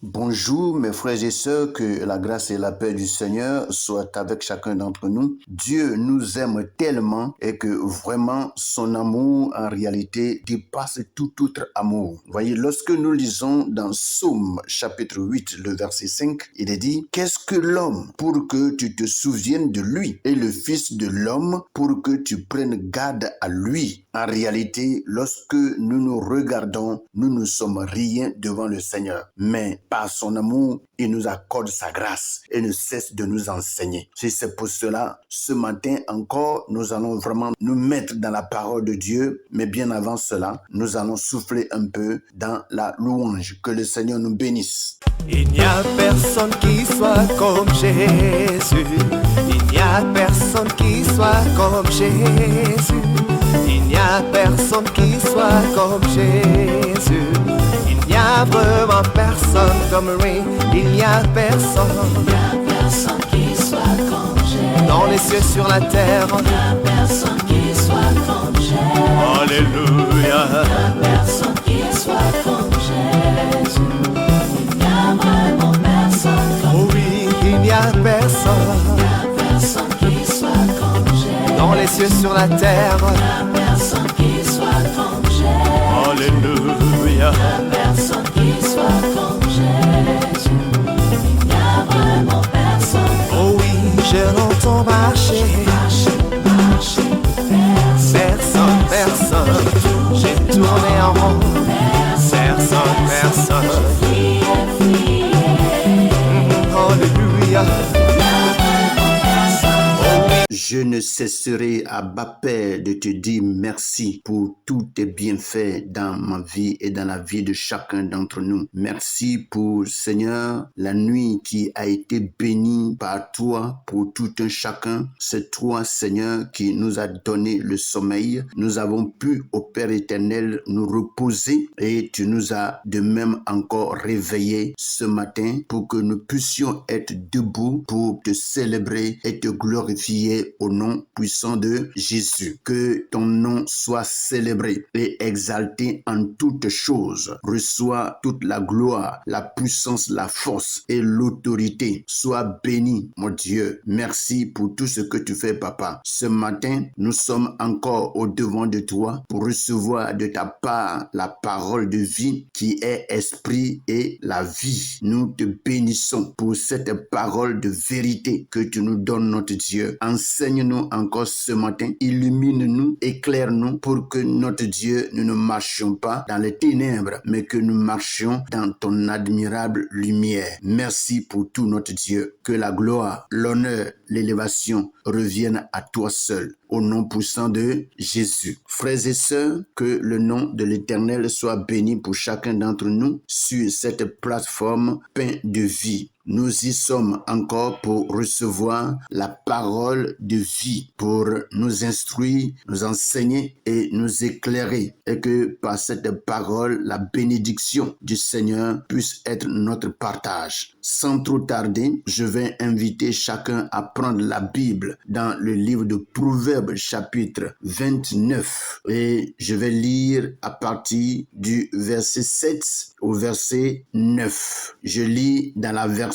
Bonjour mes frères et sœurs, que la grâce et la paix du Seigneur soient avec chacun d'entre nous. Dieu nous aime tellement et que vraiment son amour en réalité dépasse tout autre amour. Voyez, lorsque nous lisons dans Psaume chapitre 8, le verset 5, il est dit: qu'est-ce que l'homme pour que tu te souviennes de lui, et le fils de l'homme pour que tu prennes garde à lui. En réalité, lorsque nous nous regardons, nous ne sommes rien devant le Seigneur. Mais par son amour, il nous accorde sa grâce et ne cesse de nous enseigner. C'est pour cela, ce matin encore, nous allons vraiment nous mettre dans la parole de Dieu. Mais bien avant cela, nous allons souffler un peu dans la louange. Que le Seigneur nous bénisse. Il n'y a personne qui soit comme Jésus. Il n'y a personne qui soit comme Jésus. Il n'y a personne qui soit comme Jésus. Il n'y a vraiment personne comme lui. Il n'y a personne. Il n'y a personne qui soit comme Jésus. Dans les cieux, sur la terre. Il n'y a personne qui soit comme Jésus. Alléluia. Il n'y a personne qui soit comme Jésus. Il n'y a vraiment personne comme Oh oui, il n'y a personne. Il n'y a personne qui soit comme Jésus. Dans les cieux, sur la terre. Il n'y a personne qui soit comme Jésus. Alléluia. Il n'y a personne qui soit comme Jésus. Il n'y a vraiment personne. Oh oui, je l'entends marcher. Marcher, Personne, personne. J'ai tourné en rond. Personne. Alléluia. Je ne cesserai à bas Père de te dire merci pour tous tes bienfaits dans ma vie et dans la vie de chacun d'entre nous. Merci pour, Seigneur, la nuit qui a été bénie par toi pour tout un chacun. C'est toi, Seigneur, qui nous a donné le sommeil. Nous avons pu, au Père éternel, nous reposer et tu nous as de même encore réveillés ce matin pour que nous puissions être debout pour te célébrer et te glorifier au nom puissant de Jésus. Que ton nom soit célébré et exalté en toutes choses. Reçois toute la gloire, la puissance, la force et l'autorité. Sois béni, mon Dieu. Merci pour tout ce que tu fais, Papa. Ce matin, nous sommes encore au devant de toi pour recevoir de ta part la parole de vie qui est esprit et la vie. Nous te bénissons pour cette parole de vérité que tu nous donnes, notre Dieu. Enseigne-nous encore ce matin, illumine-nous, éclaire-nous pour que, notre Dieu, nous ne marchions pas dans les ténèbres, mais que nous marchions dans ton admirable lumière. Merci pour tout, notre Dieu. Que la gloire, l'honneur, l'élévation reviennent à toi seul. Au nom puissant de Jésus. Frères et sœurs, que le nom de l'Éternel soit béni pour chacun d'entre nous sur cette plateforme Pain de vie. Nous y sommes encore pour recevoir la parole de vie, pour nous instruire, nous enseigner et nous éclairer. Et que par cette parole, la bénédiction du Seigneur puisse être notre partage. Sans trop tarder, je vais inviter chacun à prendre la Bible dans le livre de Proverbes chapitre 29. Et je vais lire à partir du verset 7 au verset 9. Je lis dans la version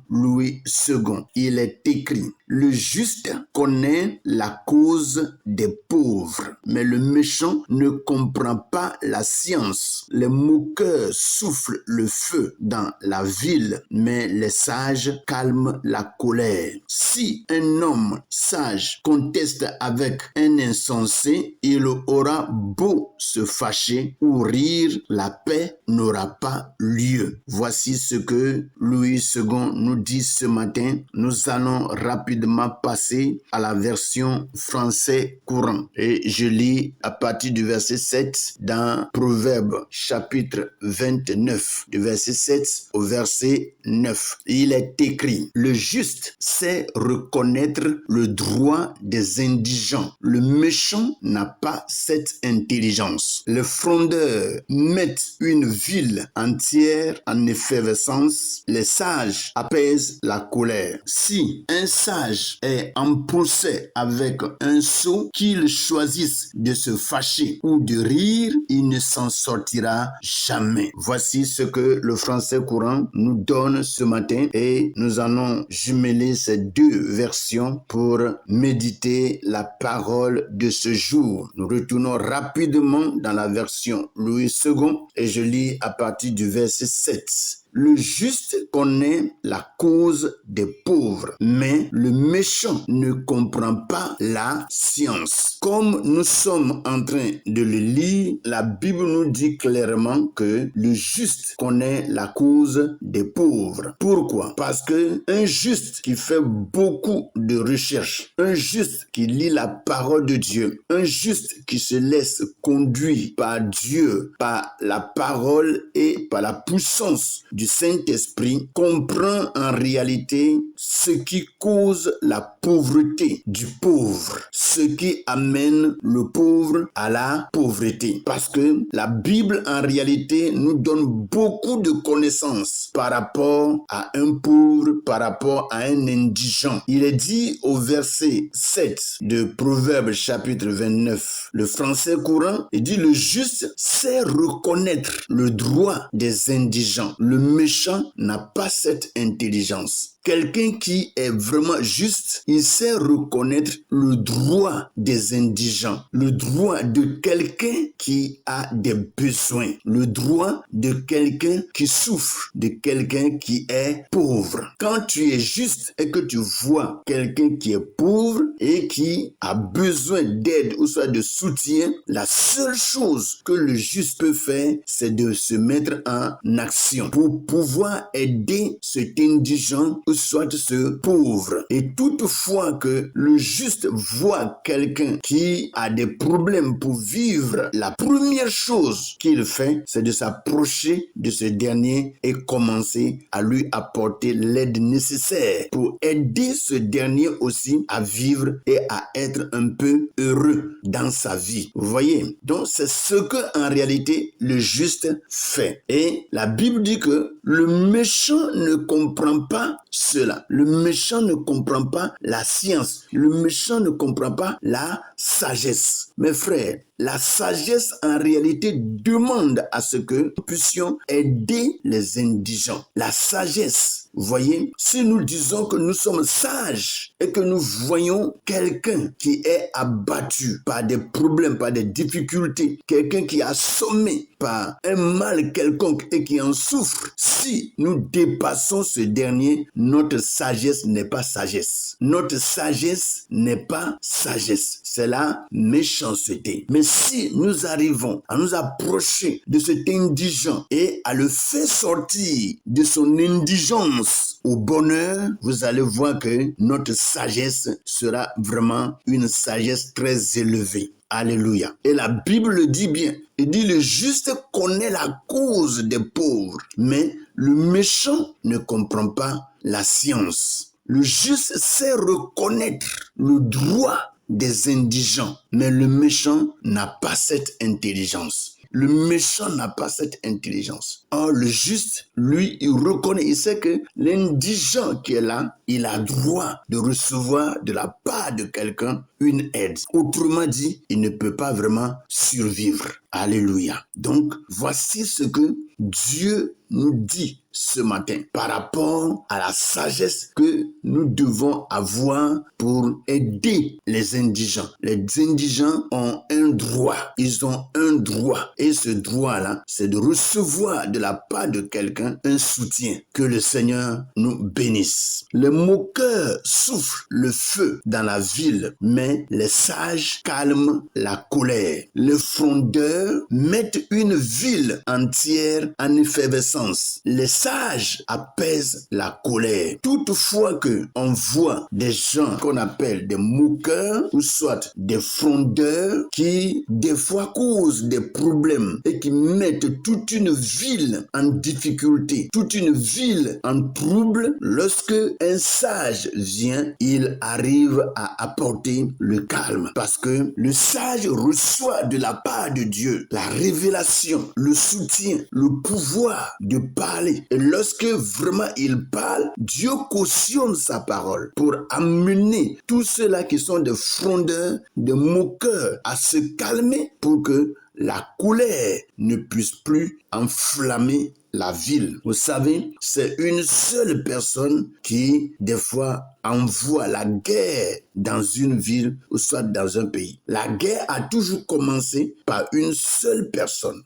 Louis II. Il est écrit: le juste connaît la cause des pauvres, mais le méchant ne comprend pas la science. Les moqueurs soufflent le feu dans la ville, mais les sages calment la colère. Si un homme sage conteste avec un insensé, il aura beau se fâcher ou rire, la paix n'aura pas lieu. Voici ce que Louis II nous dit ce matin. Nous allons rapidement passer à la version français courant. Et je lis à partir du verset 7 dans Proverbes chapitre 29, du verset 7 au verset 9. Il est écrit: le juste sait reconnaître le droit des indigents indigents. Le méchant n'a pas cette intelligence. Les frondeurs mettent une ville entière en effervescence. Les sages apaisent la colère. Si un sage est en procès avec un sot, qu'il choisisse de se fâcher ou de rire, il ne s'en sortira jamais. Voici ce que le français courant nous donne ce matin et nous allons jumeler ces deux versions pour méditer la parole de ce jour. Nous retournons rapidement dans la version Louis II et je lis à partir du verset 7. Le juste connaît la cause des pauvres, mais le méchant ne comprend pas la science. Comme nous sommes en train de le lire, la Bible nous dit clairement que le juste connaît la cause des pauvres. Pourquoi? Parce que un juste qui fait beaucoup de recherches, un juste qui lit la parole de Dieu, un juste qui se laisse conduire par Dieu, par la parole et par la puissance du Saint-Esprit, comprend en réalité ce qui cause la pauvreté du pauvre, ce qui amène le pauvre à la pauvreté. Parce que la Bible en réalité nous donne beaucoup de connaissances par rapport à un pauvre, par rapport à un indigent. Il est dit au verset 7 de Proverbes chapitre 29, le français courant, il dit: le juste sait reconnaître le droit des indigents. Le méchant n'a pas cette intelligence. Quelqu'un qui est vraiment juste, il sait reconnaître le droit des indigents, le droit de quelqu'un qui a des besoins, le droit de quelqu'un qui souffre, de quelqu'un qui est pauvre. Quand tu es juste et que tu vois quelqu'un qui est pauvre et qui a besoin d'aide ou soit de soutien, la seule chose que le juste peut faire, c'est de se mettre en action pour pouvoir aider cet indigent ou soit ce pauvre. Et toutefois que le juste voit quelqu'un qui a des problèmes pour vivre, la première chose qu'il fait, c'est de s'approcher de ce dernier et commencer à lui apporter l'aide nécessaire pour aider ce dernier aussi à vivre et à être un peu heureux dans sa vie. Vous voyez? Donc c'est ce que en réalité le juste fait. Et la Bible dit que le méchant ne comprend pas cela. Le méchant ne comprend pas la science. Le méchant ne comprend pas la sagesse. Mes frères, la sagesse en réalité demande à ce que nous puissions aider les indigents. La sagesse, vous voyez, si nous disons que nous sommes sages et que nous voyons quelqu'un qui est abattu par des problèmes, par des difficultés, quelqu'un qui est assommé par un mal quelconque et qui en souffre, si nous dépassons ce dernier, notre sagesse n'est pas sagesse. Notre sagesse n'est pas sagesse. C'est la méchanceté. Mais si nous arrivons à nous approcher de cet indigent et à le faire sortir de son indigence au bonheur, vous allez voir que notre sagesse sera vraiment une sagesse très élevée. Alléluia. Et la Bible le dit bien. Il dit: le juste connaît la cause des pauvres, mais le méchant ne comprend pas la science. Le juste sait reconnaître le droit des indigents, mais le méchant n'a pas cette intelligence. Le méchant n'a pas cette intelligence. Or, le juste, lui, il reconnaît, il sait que l'indigent qui est là, il a droit de recevoir de la part de quelqu'un une aide. Autrement dit, il ne peut pas vraiment survivre. Alléluia. Donc, voici ce que Dieu nous dit ce matin par rapport à la sagesse que nous devons avoir pour aider les indigents. Les indigents ont un droit. Ils ont un droit. Et ce droit-là, c'est de recevoir de la part de quelqu'un un soutien. Que le Seigneur nous bénisse. Les moqueurs soufflent le feu dans la ville, mais les sages calment la colère. Les frondeurs mettent une ville entière en effervescence. Les sage apaise la colère. Toutefois que on voit des gens qu'on appelle des moqueurs ou soit des frondeurs qui des fois causent des problèmes et qui mettent toute une ville en difficulté, toute une ville en trouble, lorsque un sage vient, il arrive à apporter le calme parce que le sage reçoit de la part de Dieu la révélation, le soutien, le pouvoir de parler. Et lorsque vraiment il parle, Dieu cautionne sa parole pour amener tous ceux-là qui sont des frondeurs, des moqueurs à se calmer pour que la colère ne puisse plus enflammer la ville. Vous savez, c'est une seule personne qui, des fois, envoie la guerre dans une ville ou soit dans un pays. La guerre a toujours commencé par une seule personne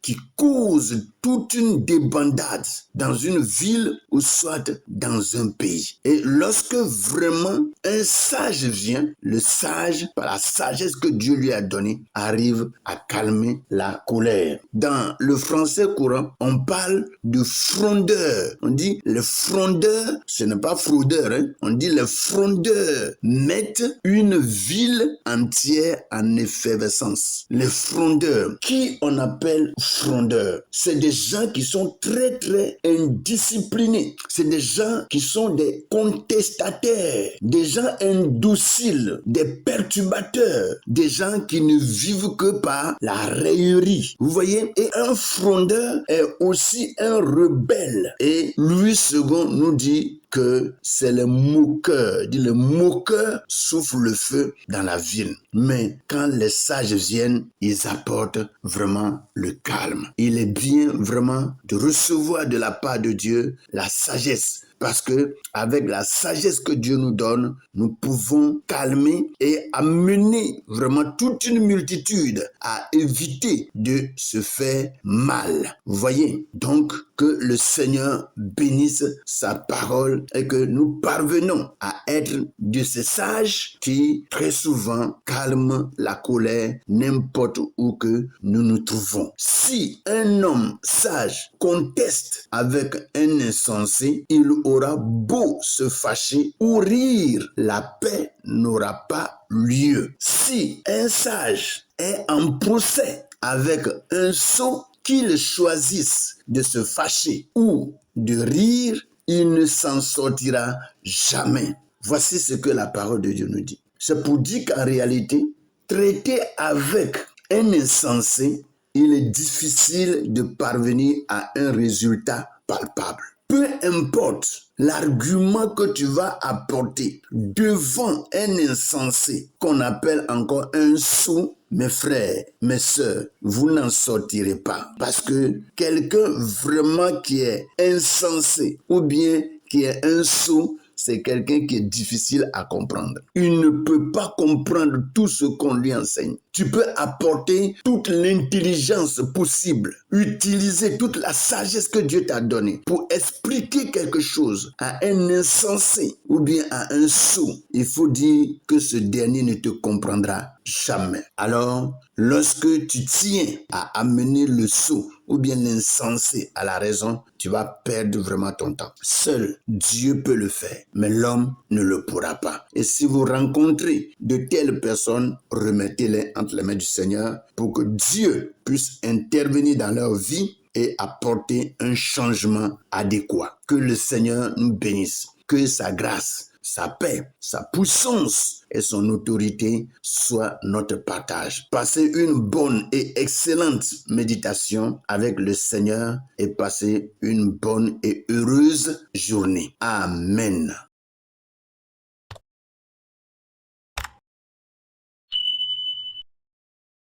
qui cause toute une débandade dans une ville ou soit dans un pays. Et lorsque vraiment un sage vient, le sage, par la sagesse que Dieu lui a donnée, arrive à calmer la colère. Dans le français courant, on parle de frondeur. On dit les frondeurs, ce n'est pas fraudeur, hein? On dit les frondeurs mettent une ville entière en effervescence. Les frondeurs, qui on appelle frondeurs? C'est des gens qui sont très très indisciplinés. C'est des gens qui sont des contestataires, des gens indociles, des perturbateurs, des gens qui ne vivent que par la raillerie. Vous voyez? Et un frondeur est aussi un rebelle. Et Louis II nous dit que c'est le moqueur. Dit le moqueur souffle le feu dans la ville. Mais quand les sages viennent, ils apportent vraiment le calme. Il est bien vraiment de recevoir de la part de Dieu la sagesse. Parce que avec la sagesse que Dieu nous donne, nous pouvons calmer et amener vraiment toute une multitude à éviter de se faire mal. Vous voyez? Donc, que le Seigneur bénisse sa parole et que nous parvenons à être de ces sages qui, très souvent, calment la colère n'importe où que nous nous trouvons. Si un homme sage conteste avec un insensé, il aura beau se fâcher ou rire, la paix n'aura pas lieu. Si un sage est en procès avec un sot, qu'il choisisse de se fâcher ou de rire, il ne s'en sortira jamais. Voici ce que la parole de Dieu nous dit. C'est pour dire qu'en réalité, traiter avec un insensé, il est difficile de parvenir à un résultat palpable. Peu importe l'argument que tu vas apporter devant un insensé qu'on appelle encore un sot, mes frères, mes sœurs, vous n'en sortirez pas. Parce que quelqu'un vraiment qui est insensé ou bien qui est un sot, c'est quelqu'un qui est difficile à comprendre. Il ne peut pas comprendre tout ce qu'on lui enseigne. Tu peux apporter toute l'intelligence possible, utiliser toute la sagesse que Dieu t'a donnée pour expliquer quelque chose à un insensé ou bien à un sot. Il faut dire que ce dernier ne te comprendra jamais. Alors, lorsque tu tiens à amener le sot ou bien l'insensé à la raison, tu vas perdre vraiment ton temps. Seul Dieu peut le faire, mais l'homme ne le pourra pas. Et si vous rencontrez de telles personnes, remettez-les entre les mains du Seigneur pour que Dieu puisse intervenir dans leur vie et apporter un changement adéquat. Que le Seigneur nous bénisse, que sa grâce, sa paix, sa puissance et son autorité soient notre partage. Passez une bonne et excellente méditation avec le Seigneur et passez une bonne et heureuse journée. Amen.